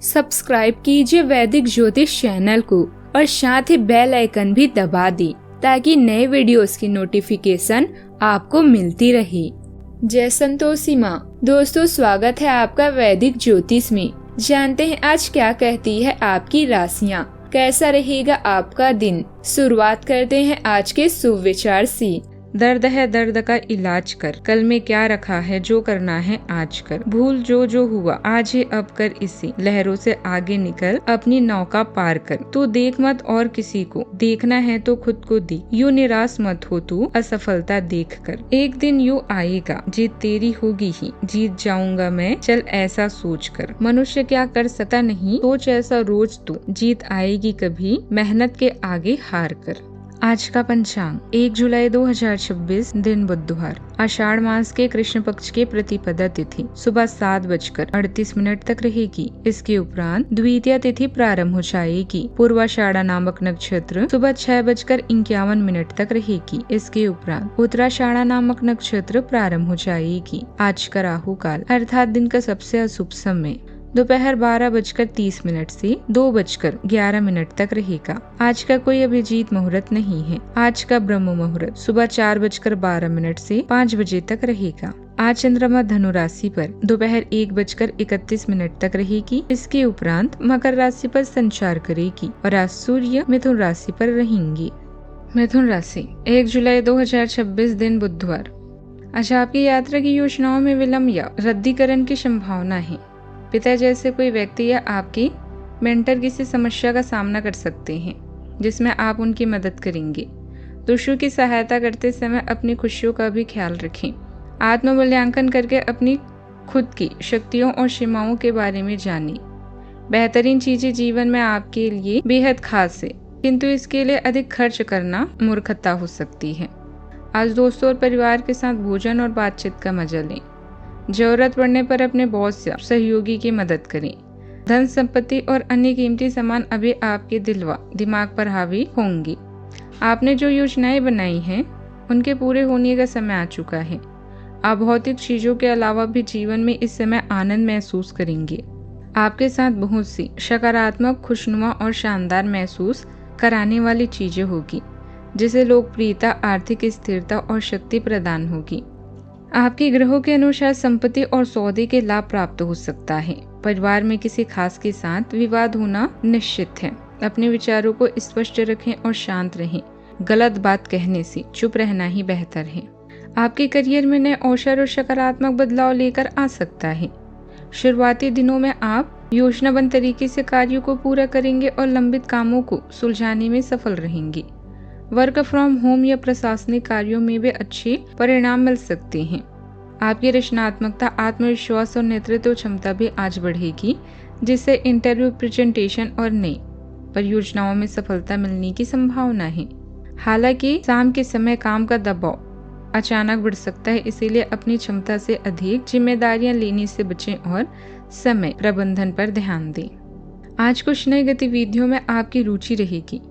Subscribe कीजिए वैदिक ज्योतिष चैनल को और साथ ही बेल आइकन भी दबा दी ताकि नए वीडियोस की नोटिफिकेशन आपको मिलती रहे। जय संतोषी माँ। दोस्तों, स्वागत है आपका वैदिक ज्योतिष में। जानते हैं आज क्या कहती है आपकी राशियाँ, कैसा रहेगा आपका दिन। शुरुआत करते हैं आज के शुभ विचार से। दर्द है दर्द का इलाज कर, कल में क्या रखा है जो करना है आज कर। भूल जो हुआ आज है अब कर इसी, लहरों से आगे निकल अपनी नौका पार कर। तू देख मत और किसी को, देखना है तो खुद को देख। यूं निराश मत हो तू असफलता देख कर। एक दिन यूं आएगा जीत तेरी होगी ही, जीत जाऊंगा मैं चल ऐसा सोच कर। मनुष्य क्या कर सकता नहीं, सोच ऐसा रोज तू, जीत आएगी कभी मेहनत के आगे हार कर। आज का पंचांग 1 जुलाई 2026 दिन बुधवार, आषाढ़ मास के कृष्ण पक्ष के प्रतिपदा तिथि सुबह 7:38 तक रहेगी। इसके उपरांत द्वितीय तिथि प्रारंभ हो जाएगी। पूर्वाषाढ़ा नामक नक्षत्र सुबह 6:51 तक रहेगी। इसके उपरांत उत्तराषाढ़ा नामक नक्षत्र प्रारंभ हो जाएगी। आज का राहु काल अर्थात दिन का सबसे अशुभ समय दोपहर 12:30 से 2:11 तक रहेगा। आज का कोई अभिजीत मुहूर्त नहीं है। आज का ब्रह्म मुहूर्त सुबह 4:12 से 5 बजे तक रहेगा। आज चंद्रमा धनु राशि पर दोपहर 1:31 तक रहेगी। इसके उपरांत मकर राशि पर संचार करेगी और आज सूर्य मिथुन राशि पर रहेंगी। मिथुन राशि 1 जुलाई 2026 दिन बुधवार, आज आपकी यात्रा की योजनाओं में विलंब या रद्दीकरण की संभावना है। पिता जैसे कोई व्यक्ति या आपकी मेंटर किसी समस्या का सामना कर सकते हैं जिसमें आप उनकी मदद करेंगे। दूसरों की सहायता करते समय अपनी खुशियों का भी ख्याल रखें। आत्ममूल्यांकन करके अपनी खुद की शक्तियों और सीमाओं के बारे में जानें। बेहतरीन चीजें जीवन में आपके लिए बेहद खास है, किंतु इसके लिए अधिक खर्च करना मूर्खता हो सकती है। आज दोस्तों और परिवार के साथ भोजन और बातचीत का मजा लें। जरूरत पड़ने पर अपने बॉस या सहयोगी की मदद करें। धन संपत्ति और अन्य कीमती सामान अभी आपके दिमाग पर हावी होंगी। आपने जो योजनाएं बनाई हैं उनके पूरे होने का समय आ चुका है। आप भौतिक चीजों के अलावा भी जीवन में इस समय आनंद महसूस करेंगे। आपके साथ बहुत सी सकारात्मक, खुशनुमा और शानदार महसूस कराने वाली चीजें होगी, जिसे लोकप्रियता, आर्थिक स्थिरता और शक्ति प्रदान होगी। आपके ग्रहों के अनुसार संपत्ति और सौदे के लाभ प्राप्त हो सकता है। परिवार में किसी खास के साथ विवाद होना निश्चित है। अपने विचारों को स्पष्ट रखें और शांत रहें। गलत बात कहने से चुप रहना ही बेहतर है। आपके करियर में नए अवसर और सकारात्मक बदलाव लेकर आ सकता है। शुरुआती दिनों में आप योजनाबद्ध तरीके से कार्यों को पूरा करेंगे और लंबित कामों को सुलझाने में सफल रहेंगे। वर्क फ्रॉम होम या प्रशासनिक कार्यों में भी अच्छे परिणाम मिल सकते हैं। आपकी रचनात्मकता, आत्मविश्वास और नेतृत्व क्षमता भी आज बढ़ेगी, जिससे इंटरव्यू, प्रेजेंटेशन और नई परियोजनाओं में सफलता मिलने की संभावना है। हालांकि शाम के समय काम का दबाव अचानक बढ़ सकता है, इसीलिए अपनी क्षमता से अधिक जिम्मेदारियां लेने से बचें और समय प्रबंधन पर ध्यान दें। आज कुछ नई गतिविधियों में आपकी रुचि रहेगी।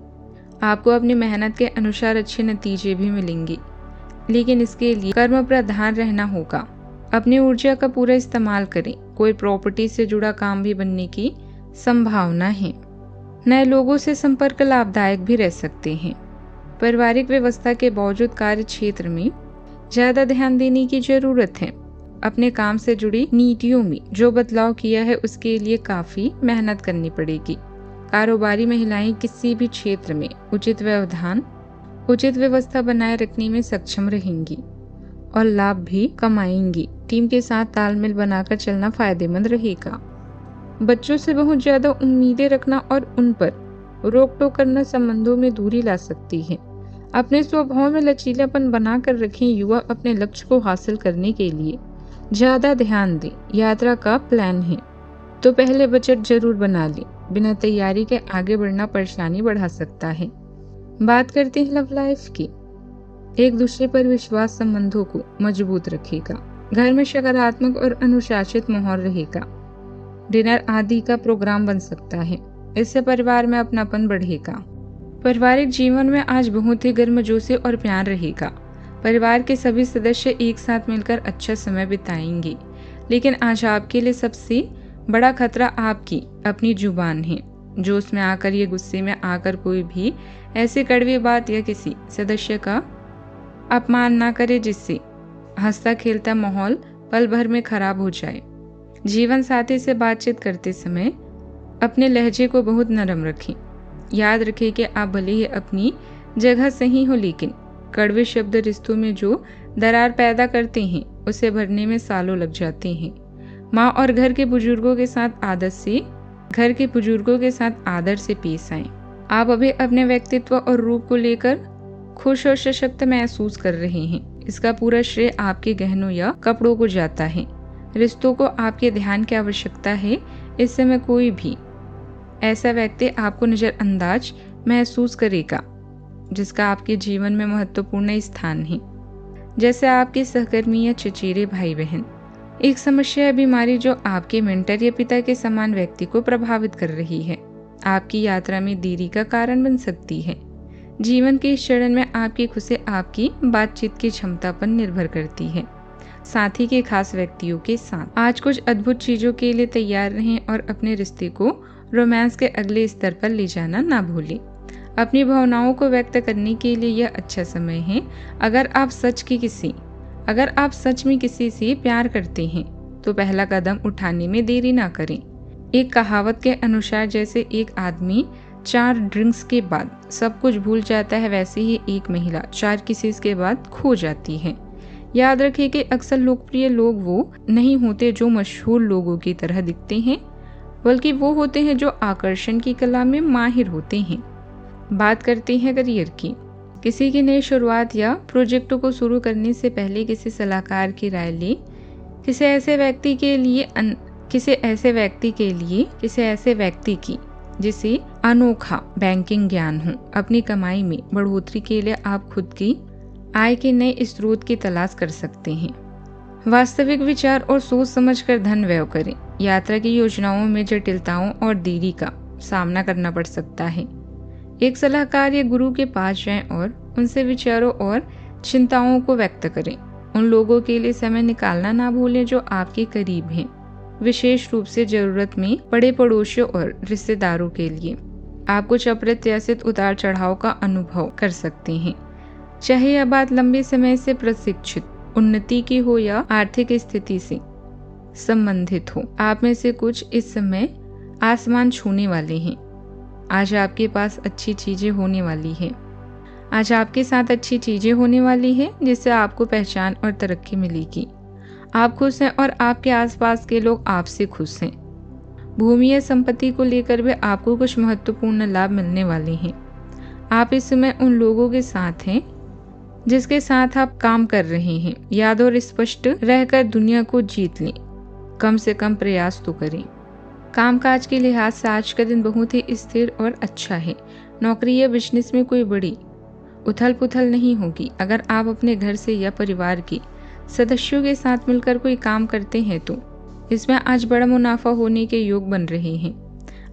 आपको अपनी मेहनत के अनुसार अच्छे नतीजे भी मिलेंगे, लेकिन इसके लिए कर्म प्रधान रहना होगा। अपनी ऊर्जा का पूरा इस्तेमाल करें। कोई प्रॉपर्टी से जुड़ा काम भी बनने की संभावना है। नए लोगों से संपर्क लाभदायक भी रह सकते हैं। पारिवारिक व्यवस्था के बावजूद कार्य क्षेत्र में ज्यादा ध्यान देने की जरूरत है। अपने काम से जुड़ी नीतियों में जो बदलाव किया है उसके लिए काफी मेहनत करनी पड़ेगी। कारोबारी महिलाएं किसी भी क्षेत्र में उचित व्यवधान, उचित व्यवस्था बनाए रखने में सक्षम रहेंगी और लाभ भी कमाएंगी। टीम के साथ तालमेल बनाकर चलना फायदेमंद रहेगा। बच्चों से बहुत ज्यादा उम्मीदें रखना और उन पर रोक टोक करना संबंधों में दूरी ला सकती है। अपने स्वभाव में लचीलापन बनाकर रखें। युवा अपने लक्ष्य को हासिल करने के लिए ज्यादा ध्यान दें। यात्रा का प्लान है तो पहले बजट जरूर बना लें। बिना तैयारी के आगे बढ़ना परेशानी बढ़ा सकता है। बात करते हैं लव लाइफ की। एक दूसरे पर विश्वास संबंधों को मजबूत रखेगा। घर में सकारात्मक और अनुशासित माहौल रहेगा। डिनर आदि का प्रोग्राम बन सकता है। इससे परिवार में अपनापन बढ़ेगा। पारिवारिक जीवन में आज बहुत ही गर्मजोशी और प्यार रहेगा। परिवार के सभी सदस्य एक साथ मिलकर अच्छा समय बिताएंगे। लेकिन आज आपके लिए सबसे बड़ा खतरा आपकी अपनी जुबान है। जो उसमें आकर ये गुस्से में आकर कोई भी ऐसी कड़वी बात या किसी सदस्य का अपमान ना करे जिससे हंसता खेलता माहौल पल भर में खराब हो जाए। जीवन साथी से बातचीत करते समय अपने लहजे को बहुत नरम रखें। याद रखें कि आप भले ही अपनी जगह सही हो, लेकिन कड़वे शब्द रिश्तों में जो दरार पैदा करते हैं उसे भरने में सालों लग जाते हैं। माँ और घर के बुजुर्गों के साथ आदर से पेश आएं। आप अभी अपने व्यक्तित्व और रूप को लेकर खुश और सशक्त महसूस कर रहे हैं। इसका पूरा श्रेय आपके गहनों या कपड़ों को जाता है। रिश्तों को आपके ध्यान की आवश्यकता है। इस समय कोई भी ऐसा व्यक्ति आपको नजरअंदाज महसूस करेगा जिसका आपके जीवन में महत्वपूर्ण स्थान है, जैसे आपके सहकर्मी या चचेरे भाई बहन। एक समस्या या बीमारी जो आपके मेंटर या पिता के समान व्यक्ति को प्रभावित कर रही है, आपकी यात्रा में देरी का कारण बन सकती है। जीवन के इस चरण में आपकी खुशी आपकी बातचीत की क्षमता पर निर्भर करती है। साथी के खास व्यक्तियों के साथ आज कुछ अद्भुत चीजों के लिए तैयार रहें और अपने रिश्ते को रोमांस के अगले स्तर पर ले जाना ना भूलें। अपनी भावनाओं को व्यक्त करने के लिए यह अच्छा समय है। अगर आप सच में किसी से प्यार करते हैं तो पहला कदम उठाने में देरी ना करें। एक कहावत के अनुसार जैसे एक आदमी 4 ड्रिंक्स के बाद सब कुछ भूल जाता है, वैसे ही एक महिला 4 किसेस के बाद खो जाती है। याद रखें कि अक्सर लोकप्रिय लोग वो नहीं होते जो मशहूर लोगों की तरह दिखते हैं, बल्कि वो होते हैं जो आकर्षण की कला में माहिर होते हैं। बात करते हैं करियर की। किसी की नई शुरुआत या प्रोजेक्टों को शुरू करने से पहले किसी सलाहकार की राय लें। किसी ऐसे व्यक्ति की जिसे अनोखा बैंकिंग ज्ञान हो। अपनी कमाई में बढ़ोतरी के लिए आप खुद की आय के नए स्रोत की तलाश कर सकते हैं। वास्तविक विचार और सोच समझकर धन व्यय करें। यात्रा की योजनाओं में जटिलताओं और देरी का सामना करना पड़ सकता है। एक सलाहकार या गुरु के पास जाएं और उनसे विचारों और चिंताओं को व्यक्त करें। उन लोगों के लिए समय निकालना ना भूलें जो आपके करीब हैं, विशेष रूप से जरूरत में पड़े पड़ोसियों और रिश्तेदारों के लिए। आप कुछ अप्रत्याशित उतार चढ़ाव का अनुभव कर सकते हैं, चाहे यह बात लंबे समय से प्रशिक्षित उन्नति की हो या आर्थिक स्थिति से संबंधित हो। आप में से कुछ इस समय आसमान छूने वाले हैं। आज आपके साथ अच्छी चीजें होने वाली है जिससे आपको पहचान और तरक्की मिलेगी। आप खुश हैं और आपके आसपास के लोग आपसे खुश हैं। भूमि या संपत्ति को लेकर भी आपको कुछ महत्वपूर्ण लाभ मिलने वाले हैं। आप इस समय उन लोगों के साथ हैं जिसके साथ आप काम कर रहे हैं। याद और स्पष्ट रहकर दुनिया को जीत लें। कम से कम प्रयास तो करें। कामकाज के लिहाज से आज का दिन बहुत ही स्थिर और अच्छा है। नौकरी या बिजनेस में कोई बड़ी उथल पुथल नहीं होगी। अगर आप अपने घर से या परिवार के सदस्यों के साथ मिलकर कोई काम करते हैं तो इसमें आज बड़ा मुनाफा होने के योग बन रहे हैं।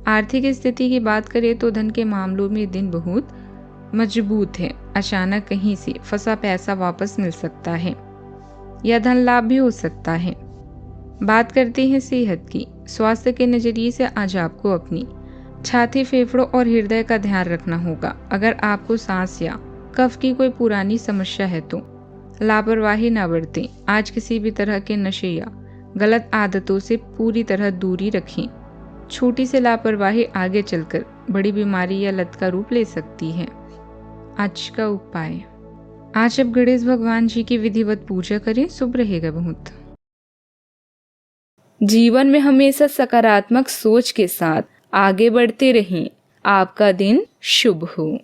आर्थिक स्थिति की बात करें तो धन के मामलों में दिन बहुत मजबूत है। अचानक कहीं से फंसा पैसा वापस मिल सकता है या धन लाभ भी हो सकता है। बात करते हैं सेहत की। स्वास्थ्य के नजरिए से आज आपको अपनी छाती, फेफड़ों और हृदय का ध्यान रखना होगा। अगर आपको सांस या कफ की कोई पुरानी समस्या है तो लापरवाही न बरतें। आज किसी भी तरह के नशे या गलत आदतों से पूरी तरह दूरी रखें। छोटी सी लापरवाही आगे चलकर बड़ी बीमारी या लत का रूप ले सकती है। आज का उपाय, आज आप गणेश भगवान जी की विधिवत पूजा करें, शुभ रहेगा बहुत। जीवन में हमेशा सकारात्मक सोच के साथ आगे बढ़ते रहें। आपका दिन शुभ हो।